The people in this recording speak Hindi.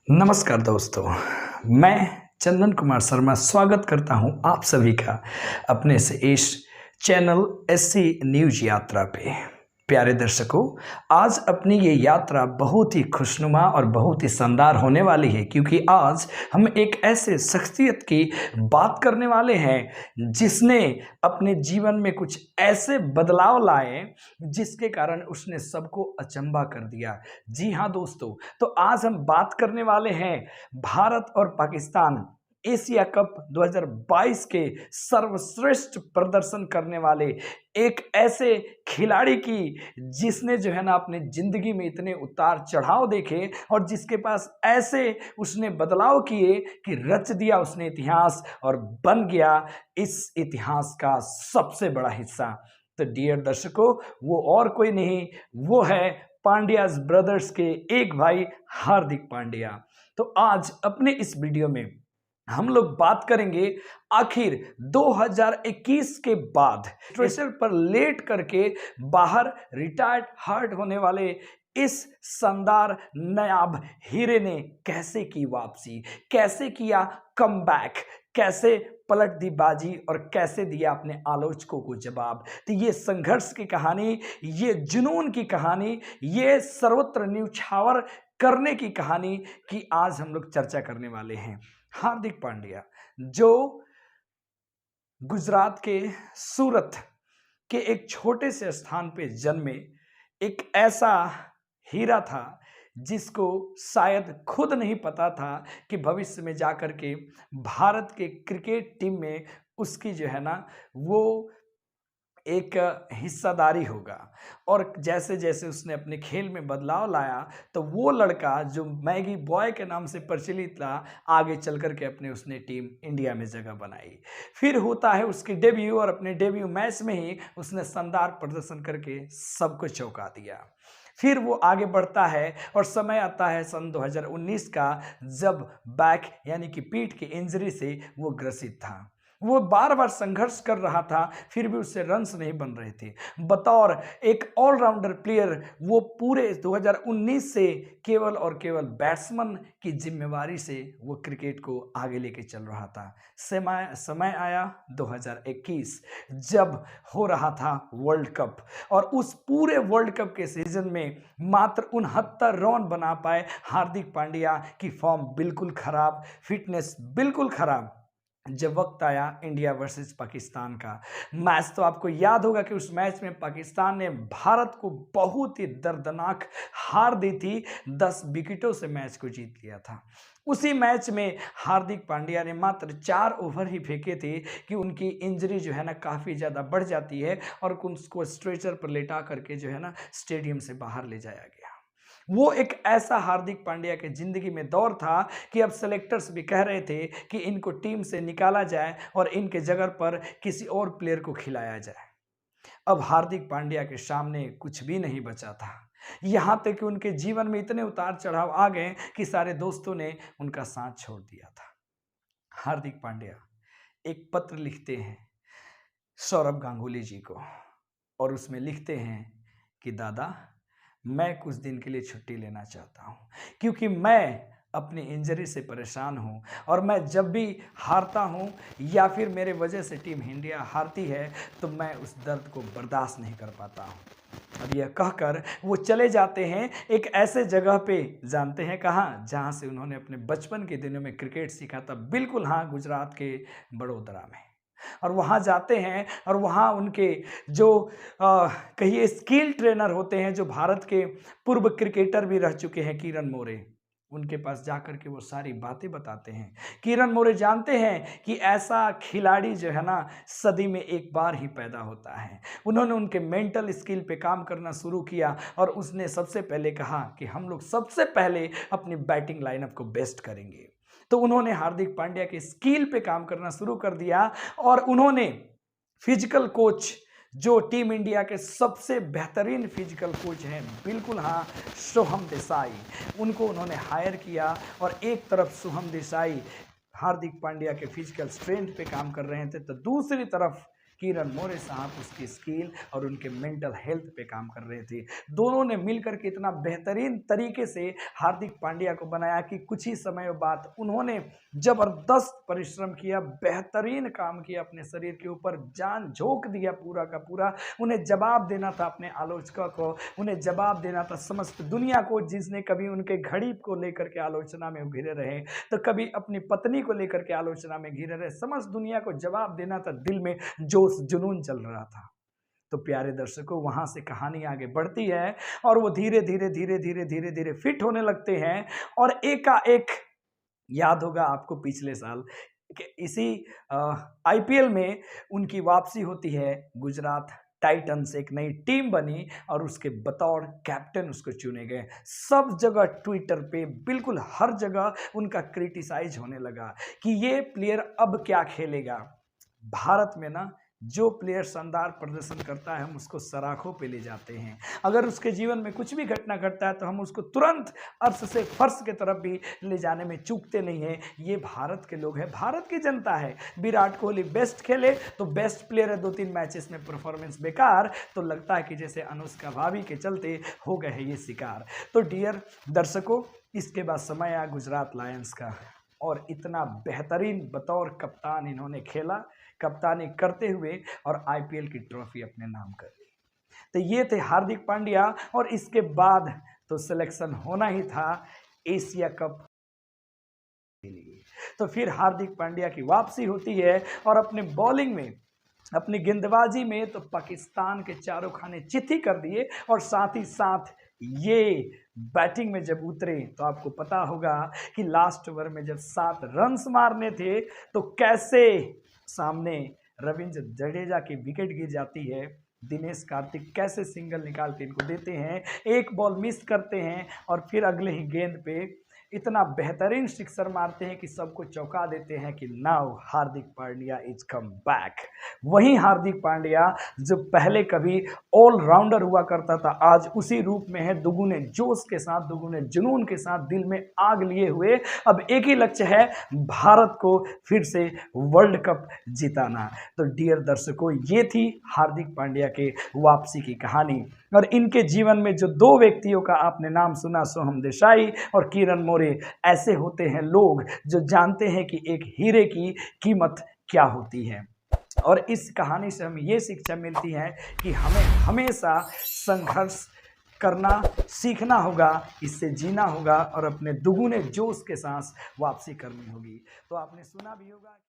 नमस्कार दोस्तों, मैं चंदन कुमार शर्मा स्वागत करता हूं आप सभी का अपने इस चैनल एससी न्यूज यात्रा पे। प्यारे दर्शकों, आज अपनी ये यात्रा बहुत ही खुशनुमा और बहुत ही शानदार होने वाली है, क्योंकि आज हम एक ऐसे शख्सियत की बात करने वाले हैं जिसने अपने जीवन में कुछ ऐसे बदलाव लाए जिसके कारण उसने सबको अचंभा कर दिया। जी हाँ दोस्तों, तो आज हम बात करने वाले हैं भारत और पाकिस्तान एशिया कप 2022 के सर्वश्रेष्ठ प्रदर्शन करने वाले एक ऐसे खिलाड़ी की जिसने जो है ना अपनी जिंदगी में इतने उतार चढ़ाव देखे और जिसके पास ऐसे उसने बदलाव किए कि रच दिया उसने इतिहास और बन गया इस इतिहास का सबसे बड़ा हिस्सा। तो डियर दर्शकों, वो और कोई नहीं, वो है पांड्याज ब्रदर्स के एक भाई हार्दिक पांड्या। तो आज अपने इस वीडियो में हम लोग बात करेंगे आखिर 2021 के बाद स्ट्रेचर पर लेट करके बाहर रिटायर्ड हर्ट होने वाले इस शानदार नायाब हीरे ने कैसे की वापसी, कैसे किया कमबैक, कैसे पलट दी बाजी और कैसे दिया अपने आलोचकों को जवाब। तो ये संघर्ष की कहानी, ये जुनून की कहानी, ये सर्वत्र न्यौछावर करने की कहानी की आज हम लोग चर्चा करने वाले हैं। हार्दिक पांड्या जो गुजरात के सूरत के एक छोटे से स्थान पे जन्मे, एक ऐसा हीरा था जिसको शायद खुद नहीं पता था कि भविष्य में जाकर के भारत के क्रिकेट टीम में उसकी जो है ना वो एक हिस्सेदारी होगा। और जैसे जैसे उसने अपने खेल में बदलाव लाया तो वो लड़का जो मैगी बॉय के नाम से प्रचलित था, आगे चल कर के अपने उसने टीम इंडिया में जगह बनाई। फिर होता है उसकी डेब्यू और अपने डेब्यू मैच में ही उसने शानदार प्रदर्शन करके सबको चौंका दिया। फिर वो आगे बढ़ता है और समय आता है सन 2019 का, जब बैक यानी कि पीठ की इंजरी से वो ग्रसित था। वो बार बार संघर्ष कर रहा था, फिर भी उससे रन्स नहीं बन रहे थे। बतौर एक ऑलराउंडर प्लेयर वो पूरे 2019 से केवल और केवल बैट्समैन की जिम्मेवारी से वो क्रिकेट को आगे लेके चल रहा था। समय आया 2021, जब हो रहा था वर्ल्ड कप, और उस पूरे वर्ल्ड कप के सीजन में मात्र 69 रन बना पाए हार्दिक पांड्या की फॉर्म बिल्कुल खराब, फिटनेस बिल्कुल खराब। जब वक्त आया इंडिया वर्सेस पाकिस्तान का मैच, तो आपको याद होगा कि उस मैच में पाकिस्तान ने भारत को बहुत ही दर्दनाक हार दी थी, 10 विकेटों से मैच को जीत लिया था। उसी मैच में हार्दिक पांड्या ने मात्र 4 ओवर ही फेंके थे कि उनकी इंजरी जो है ना काफ़ी ज़्यादा बढ़ जाती है और उसको स्ट्रेचर पर लेटा करके जो है ना स्टेडियम से बाहर ले जाया गया। वो एक ऐसा हार्दिक पांड्या के जिंदगी में दौर था कि अब सेलेक्टर्स भी कह रहे थे कि इनको टीम से निकाला जाए और इनके जगह पर किसी और प्लेयर को खिलाया जाए। अब हार्दिक पांड्या के सामने कुछ भी नहीं बचा था। यहां तक कि उनके जीवन में इतने उतार चढ़ाव आ गए कि सारे दोस्तों ने उनका साथ छोड़ दिया था। हार्दिक पांड्या एक पत्र लिखते हैं सौरभ गांगुली जी को, और उसमें लिखते हैं कि दादा, मैं कुछ दिन के लिए छुट्टी लेना चाहता हूँ, क्योंकि मैं अपनी इंजरी से परेशान हूँ और मैं जब भी हारता हूँ या फिर मेरे वजह से टीम इंडिया हारती है तो मैं उस दर्द को बर्दाश्त नहीं कर पाता हूँ। और यह कहकर वो चले जाते हैं एक ऐसे जगह पे, जानते हैं कहाँ, जहाँ से उन्होंने अपने बचपन के दिनों में क्रिकेट सीखा था। बिल्कुल हाँ, गुजरात के बड़ोदरा में। और वहाँ जाते हैं और वहाँ उनके जो कहिए स्किल ट्रेनर होते हैं, जो भारत के पूर्व क्रिकेटर भी रह चुके हैं, किरण मोरे, उनके पास जाकर के वो सारी बातें बताते हैं। किरण मोरे जानते हैं कि ऐसा खिलाड़ी जो है ना सदी में एक बार ही पैदा होता है। उन्होंने उनके मेंटल स्किल पे काम करना शुरू किया और उसने सबसे पहले कहा कि हम लोग सबसे पहले अपनी बैटिंग लाइनअप को बेस्ट करेंगे। तो उन्होंने हार्दिक पांड्या के स्किल पे काम करना शुरू कर दिया और उन्होंने फिजिकल कोच, जो टीम इंडिया के सबसे बेहतरीन फिजिकल कोच हैं, बिल्कुल हाँ, सोहम देसाई, उनको उन्होंने हायर किया। और एक तरफ सोहम देसाई हार्दिक पांड्या के फिजिकल स्ट्रेंथ पे काम कर रहे थे, तो दूसरी तरफ किरण मोरे साहब उसकी स्किल और उनके मेंटल हेल्थ पे काम कर रहे थे। दोनों ने मिलकर के इतना बेहतरीन तरीके से हार्दिक पांड्या को बनाया कि कुछ ही समय बाद उन्होंने जबरदस्त परिश्रम किया, बेहतरीन काम किया, अपने शरीर के ऊपर जान झोंक दिया पूरा का पूरा। उन्हें जवाब देना था अपने आलोचकों को, उन्हें जवाब देना था समस्त दुनिया को, जिसने कभी उनके घड़ी को लेकर के आलोचना में घिरे रहे तो कभी अपनी पत्नी को लेकर के आलोचना में घिरे रहे, समस्त दुनिया को जवाब देना था। दिल में जोश जुनून चल रहा था। तो प्यारे दर्शकों, वहां से कहानी आगे बढ़ती है और वो धीरे धीरे धीरे धीरे धीरे धीरे फिट होने लगते हैं। और एकाएक याद होगा आपको पिछले साल कि इसी आईपीएल में उनकी वापसी होती है। गुजरात टाइटंस एक नई टीम बनी और उसके बतौर कैप्टन उसको चुने गए। सब जगह ट्विटर पे बिल्कुल हर जगह उनका क्रिटिसाइज होने लगा कि ये प्लेयर अब क्या खेलेगा। भारत में ना जो प्लेयर शानदार प्रदर्शन करता है हम उसको सराखों पे ले जाते हैं। अगर उसके जीवन में कुछ भी घटना घटता है तो हम उसको तुरंत अर्श से फर्श की तरफ भी ले जाने में चूकते नहीं हैं। ये भारत के लोग हैं, भारत की जनता है। विराट कोहली बेस्ट खेले तो बेस्ट प्लेयर है, 2-3 मैचेस में परफॉर्मेंस बेकार तो लगता है कि जैसे अनुष्का भाभी के चलते हो गए हैं ये शिकार। तो डियर दर्शकों, इसके बाद समय आया गुजरात लायंस का और इतना बेहतरीन बतौर कप्तान इन्होंने खेला, कप्तानी करते हुए और आईपीएल की ट्रॉफी अपने नाम कर ली। तो ये थे हार्दिक पांड्या और इसके बाद तो सिलेक्शन होना ही था एशिया कप के लिए। तो फिर हार्दिक पांड्या की वापसी होती है और अपने बॉलिंग में, अपनी गेंदबाजी में तो पाकिस्तान के चारों खाने चिट्ठी कर दिए और साथ ही साथ ये बैटिंग में जब उतरे तो आपको पता होगा कि लास्ट ओवर में जब 7 रन्स मारने थे तो कैसे सामने रविंद्र जडेजा की विकेट गिर जाती है, दिनेश कार्तिक कैसे सिंगल निकाल के इनको देते हैं, एक बॉल मिस करते हैं और फिर अगले ही गेंद पे इतना बेहतरीन सिक्सर मारते हैं कि सबको चौंका देते हैं कि now Hardik Pandya is come back. वहीं हार्दिक पांड्या जो पहले कभी ऑलराउंडर हुआ करता था, आज उसी रूप में है, दुगुने जोश के साथ, दुगुने जुनून के साथ, दिल में आग लिए हुए। अब एक ही लक्ष्य है, भारत को फिर से वर्ल्ड कप जिताना। तो डियर दर्शकों, ये थी हार्दिक पांड्या के वापसी की कहानी। और इनके जीवन में जो 2 व्यक्तियों का आपने नाम सुना, सोहम देसाई और किरण मोरे, ऐसे होते हैं लोग जो जानते हैं कि एक हीरे की कीमत क्या होती है। और इस कहानी से हमें ये शिक्षा मिलती है कि हमें हमेशा संघर्ष करना सीखना होगा, इससे जीना होगा और अपने दुगुने जोश के साथ वापसी करनी होगी। तो आपने सुना भी होगा।